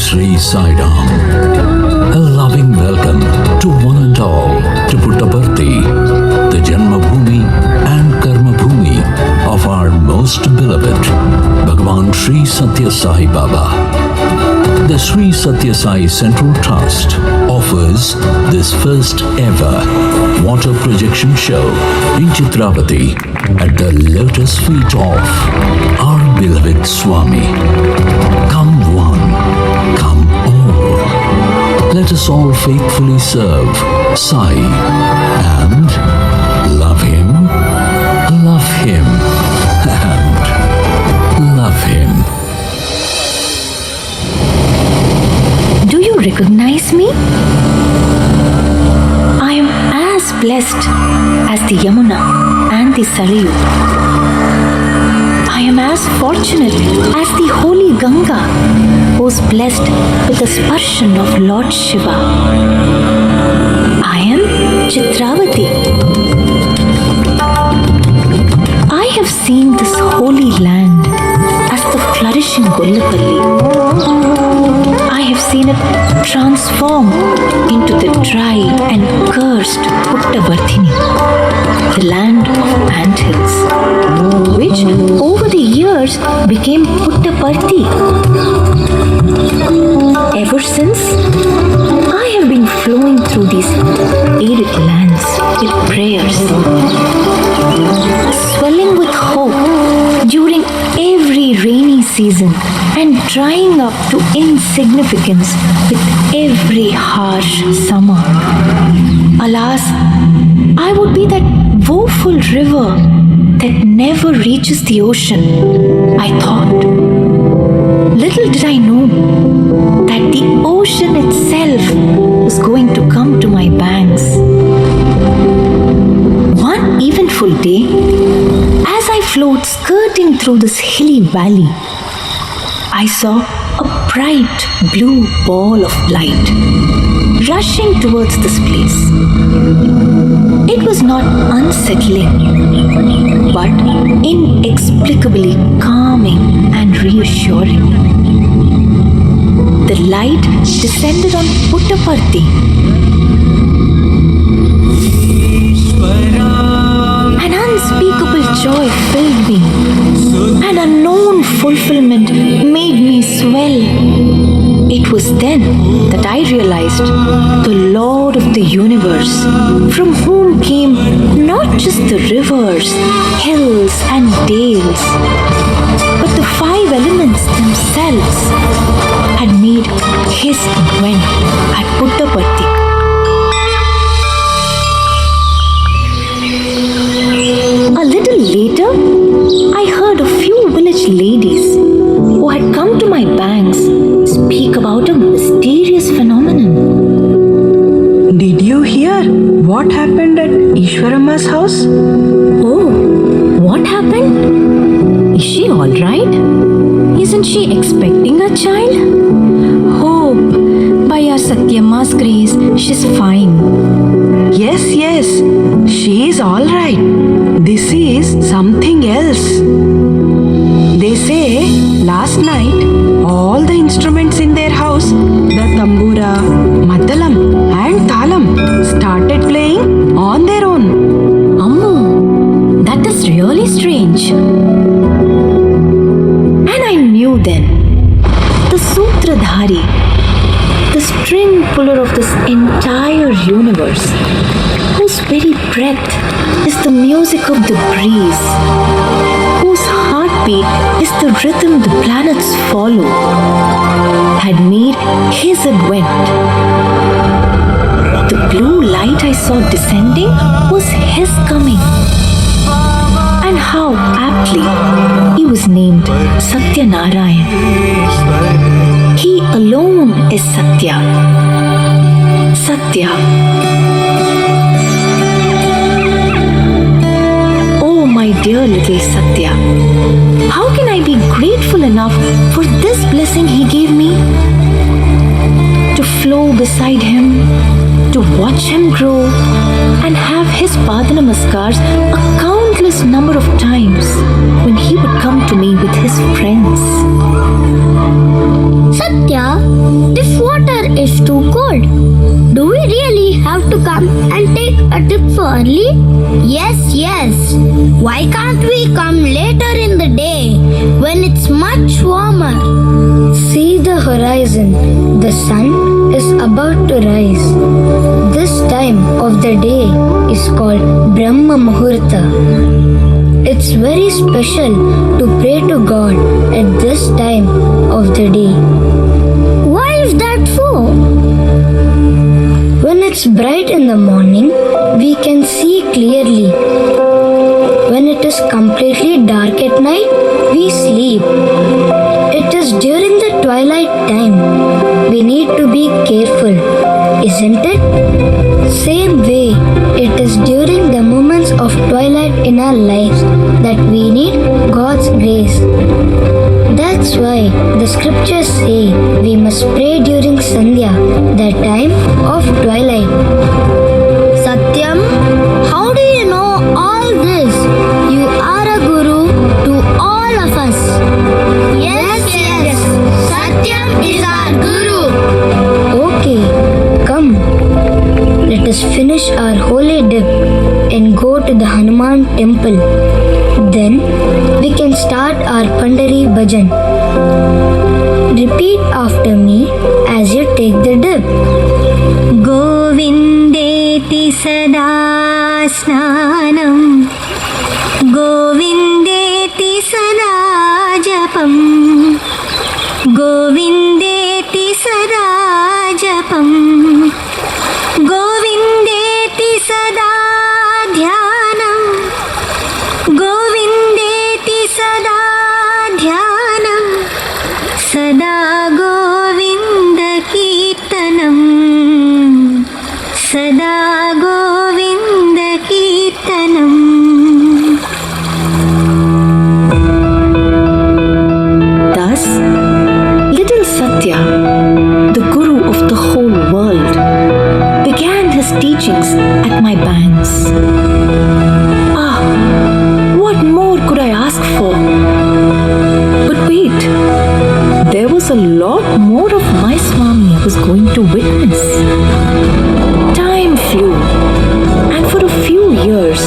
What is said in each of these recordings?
Sri Sai Ram. A loving welcome to one and all to Puttaparthi, the Janma Bhoomi and Karma Bhoomi of our most beloved Bhagavan Sri Satya Sai Baba. The Sri Satya Sai Central Trust offers this first ever water projection show in Chitravati at the lotus feet of our beloved Swami. Come one, come all. Let us all faithfully serve Sai and love him, and love him. Do you recognize me? I am as blessed as the Yamuna and the Sarayu. I am as fortunate as the holy Ganga, who is blessed with the sparshan of Lord Shiva. I am Chitravati. I have seen this holy land as the flourishing Gollapalli. I have seen it transform into the dry and cursed Puttaparthi, the land of anthills, which over the years became Puttaparthi. Ever since, I have been flowing through these arid lands with prayers, swelling with hope during every rainy season and drying up to insignificance with every harsh summer. Alas, I would be that woeful river that never reaches the ocean, I thought. Little did I know that the ocean itself was going to come to my banks. One eventful day, as I flowed skirting through this hilly valley, I saw a bright blue ball of light rushing towards this place. It was not unsettling, but inexplicably calming and reassuring. The light descended on Puttaparthi. An unspeakable joy filled me. An unknown fulfillment made me swell. It was then that I realized the Lord of the universe, from whom came not just the rivers, hills and dales, but the five elements themselves, had made his advent at Puttaparthi. A little later, I heard a few village ladies who had come to my banks speak about a mysterious phenomenon. Did you hear what happened at Ishwaramma's house? Oh, what happened? Is she all right? Isn't she expecting a child? Hope, by our Satyamma's grace, she's fine. Yes, she is all right. This is something else. They say last night all the instruments in their house, the tambura, madalam and thalam, started playing on their own. Ammu, that is really strange. And I knew then, the Sutradhari, the string puller of this entire universe, whose very breath is the music of the breeze, whose heartbeat is the rhythm the planets follow, had made his advent. The blue light I saw descending was his coming. And how aptly he was named Satyanarayan. He alone is Satya. Satya. Oh, my dear little Satya, how can I be grateful enough for this blessing he gave me? To flow beside him, to watch him grow, and have his Padanamaskars a countless number of times when he would come to me with his friends. Satya, so early? Yes. Why can't we come later in the day when it's much warmer? See the horizon. The sun is about to rise. This time of the day is called Brahma Muhurta. It's very special to pray to God at this time of the day. Why is that so? When it's bright in the morning, we can see clearly. When it is completely dark at night, we sleep. It is during the twilight time. We need to be careful, isn't it? Same way, it is during the moments of twilight in our lives that we need God's grace. That's why the scriptures say we must pray during Sandhya, the time of twilight. Satyam, how do you know all this? You are a guru to all of us. Yes. Satyam is our guru. Okay, come. Let us finish our holy dip and go to the Hanuman temple. Then we can start our Pandari Bhajan. Repeat after me as you take the dip. गोविन्देति सदा स्नानं गोविन्देति सदा जपं गोविन्देति सदा जपं गोविन्देति सदा ध्यानं गोविन्देति सदा ध्यानं सदा गोविन्दकीर्तनम् सदा गोविन्दकीर्तनम् Thus, little Satya, the guru of the whole world, began his teachings at my banks. Ah, what more could I ask for? But wait, there was a lot more of my Swami I was going to witness. Time flew, and for a few years,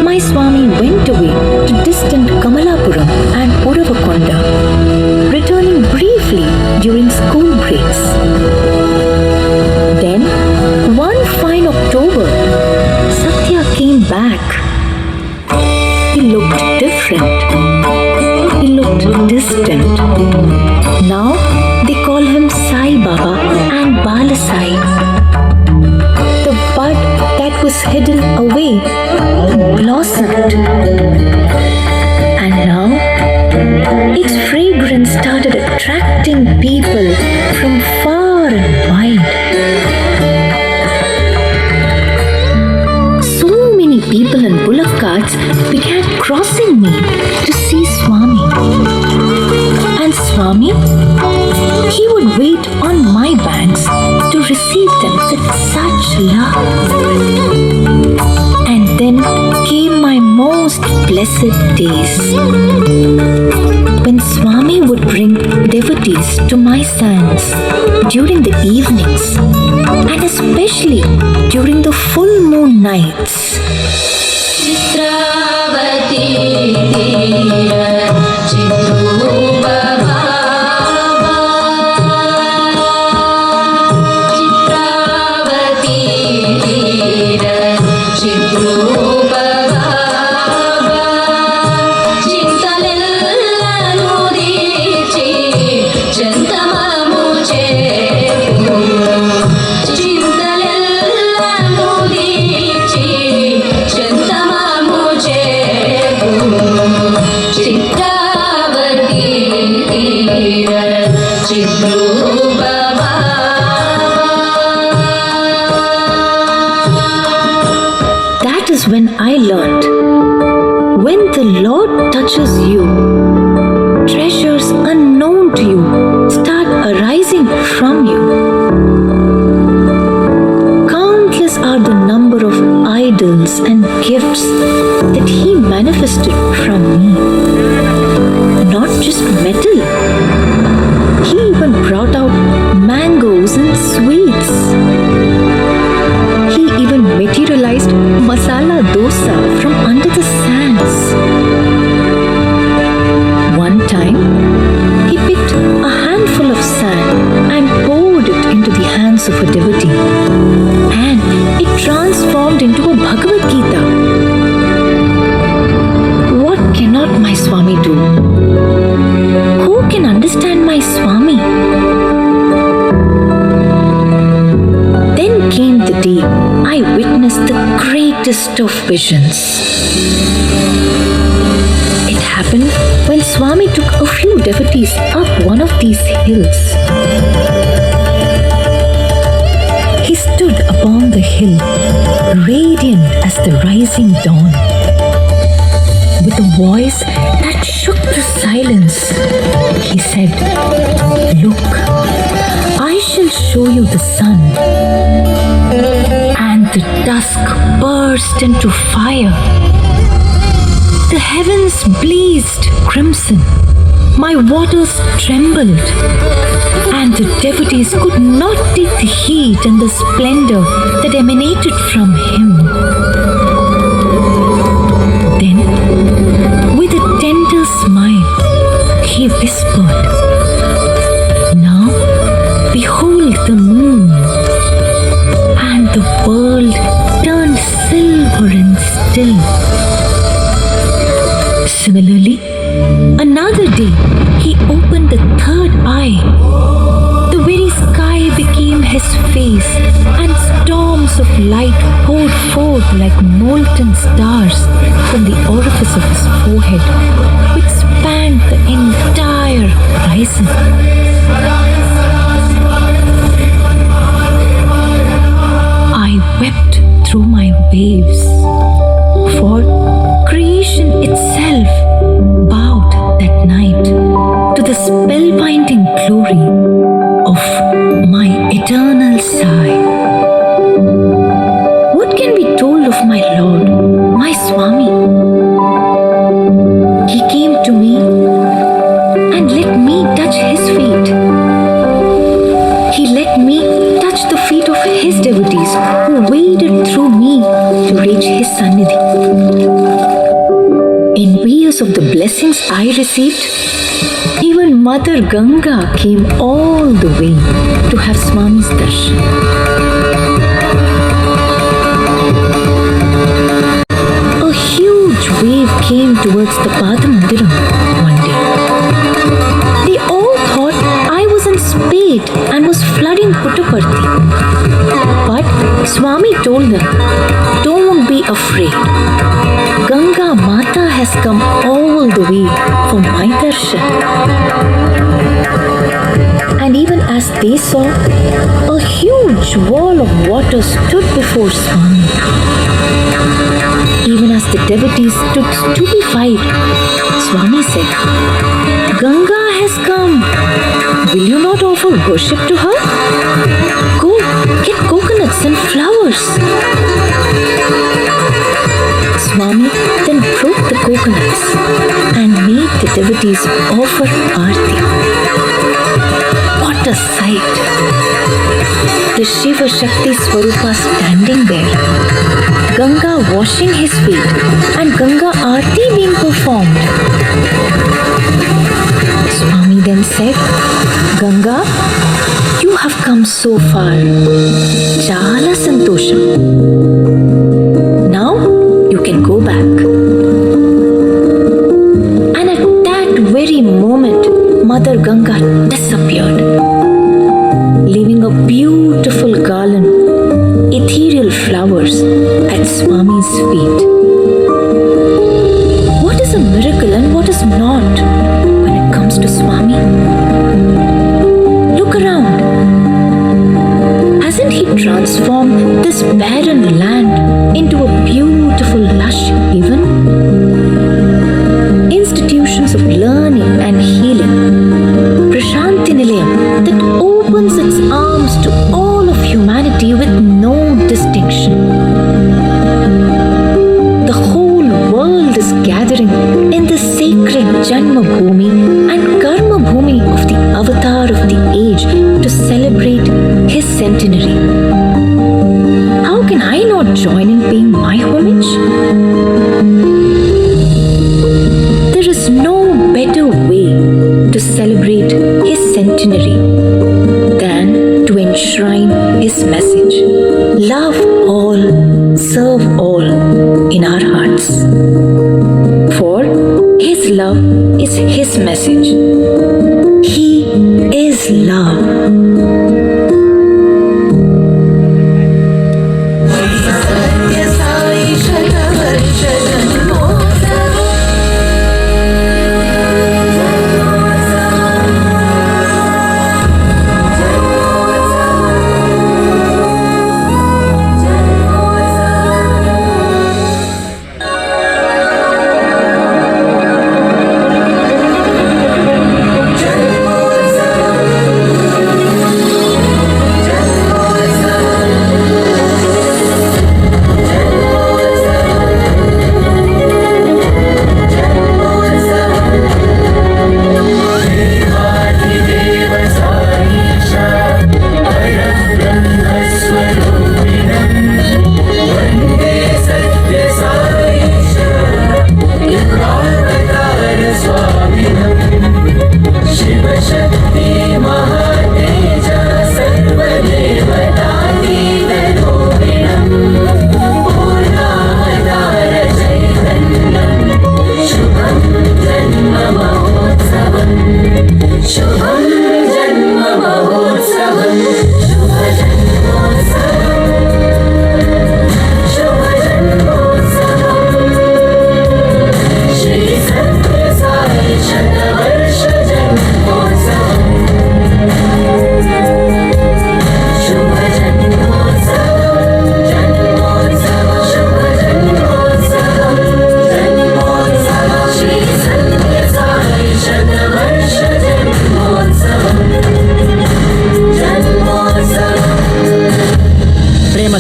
my Swami went away to distant Kamalapuram and Uravakonda, returning briefly during school breaks. Then, one fine October, Satya came back. He looked different. He looked distant. Now, they call him Sai Baba and Bala Sai. The bud that was hidden away blossomed. And now, its fragrance started attracting people from far and wide. So many people in bullock carts began crossing me to see Swami. And Swami, he would wait on my banks to receive them with such love. And then came my most blessed days, when Swami would bring devotees to my sands during the evenings, and especially during the full moon nights. Chitravati चित्रूप चित्रावती चित्रूप चिन्तनेल्लनु दीर्चि चन्तममु चेपु चिन्तनेल्लनु दीर्चि चन्तममु चेपु चित्रावती चित्रूप That is when I learned, when the Lord touches you, treasures unknown to you start arising from you. Countless are the number of idols and gifts that He manifested from me. Not just metal, He even brought out Who can understand my Swami? Then came the day I witnessed the greatest of visions. It happened when Swami took a few devotees up one of these hills. He stood upon the hill, radiant as the rising dawn. With a voice that shook the silence, he said, "Look, I shall show you the sun." And the dusk burst into fire. The heavens blazed crimson. My waters trembled, and the devotees could not take the heat and the splendor that emanated from him. Then, with a tender smile, he whispered, "Now, behold the moon." And the world turned silver and still. Similarly, another day, he opened the third eye. The very sky became his face, and storms of light poured forth like molten stars from the orifice of his forehead, which spanned the entire horizon. I wept through my waves, for creation itself bowed that night to the spellbinding glory of my eternal sigh. What can be told of my Lord, my Swami? He came to me and let me touch his feet. He let me touch the feet of his devotees who waded through me to reach his Sannidhi. Envious of the blessings I received, even Mother Ganga came all the way to have Swami's darshan. A huge wave came towards the Padamandiram one day. They all thought I was in Spade and was flooding Puttaparthi. But Swami told them, "Don't be afraid. Ganga Mata has come all the way for my darshan." And even as they saw, a huge wall of water stood before Swami. Even as the devotees stood stupefied, Swami said, "Ganga has come. Will you not offer worship to her? Go, get coconuts and flowers." Swami then broke the coconuts and made the devotees offer aarti. What a sight! The Shiva Shakti Swarupa standing there, Ganga washing his feet, and Ganga aarti being performed. Swami then said, "Ganga, you have come so far. Chala santosham. Now you can go back." And at that very moment, Mother Ganga disappeared, leaving a beautiful garland, ethereal flowers at Swami's feet. What is a miracle and what is not when it comes to Swami? Look around. Hasn't he transformed this barren land into a beautiful, lush haven? Institutions of learning and healing, Prashanti Nilayam that opens its arms to all of humanity with no distinction. The whole world is gathering in the sacred Janma Bhoomi and Karma Bhoomi of the Avatar of the age to celebrate his centenary. How can I not join in paying my homage? There is no better way to celebrate his centenary than to enshrine his message. Love all, serve all in our hearts. For his love is his this message. He is love.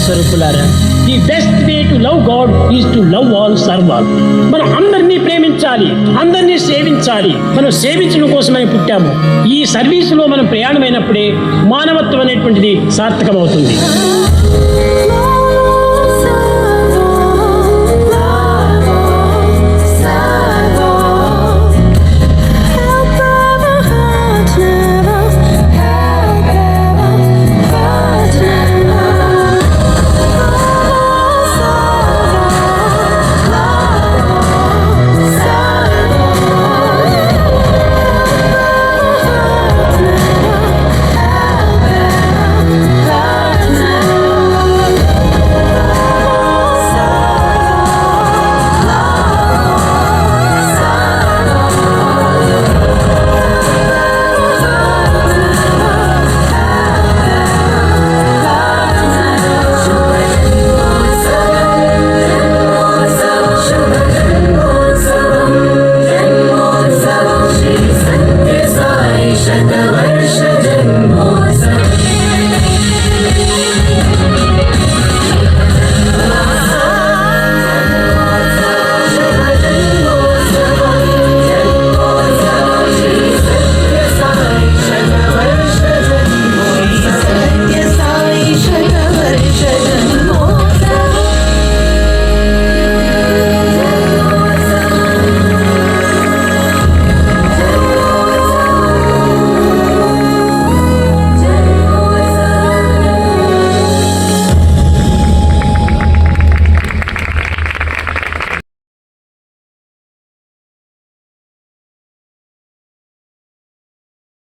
స్వరూపులారా, the best way to love God is to love all serve all. మనం అందరినీ ప్రేమించాలి, అందరినీ సేవించాలి. మనం సేవించడం కోసమని పుట్టాము. ఈ సర్వీసులో మనం ప్రయాణమైనప్పుడే మానవత్వం అనేటువంటిది సార్థకమవుతుంది.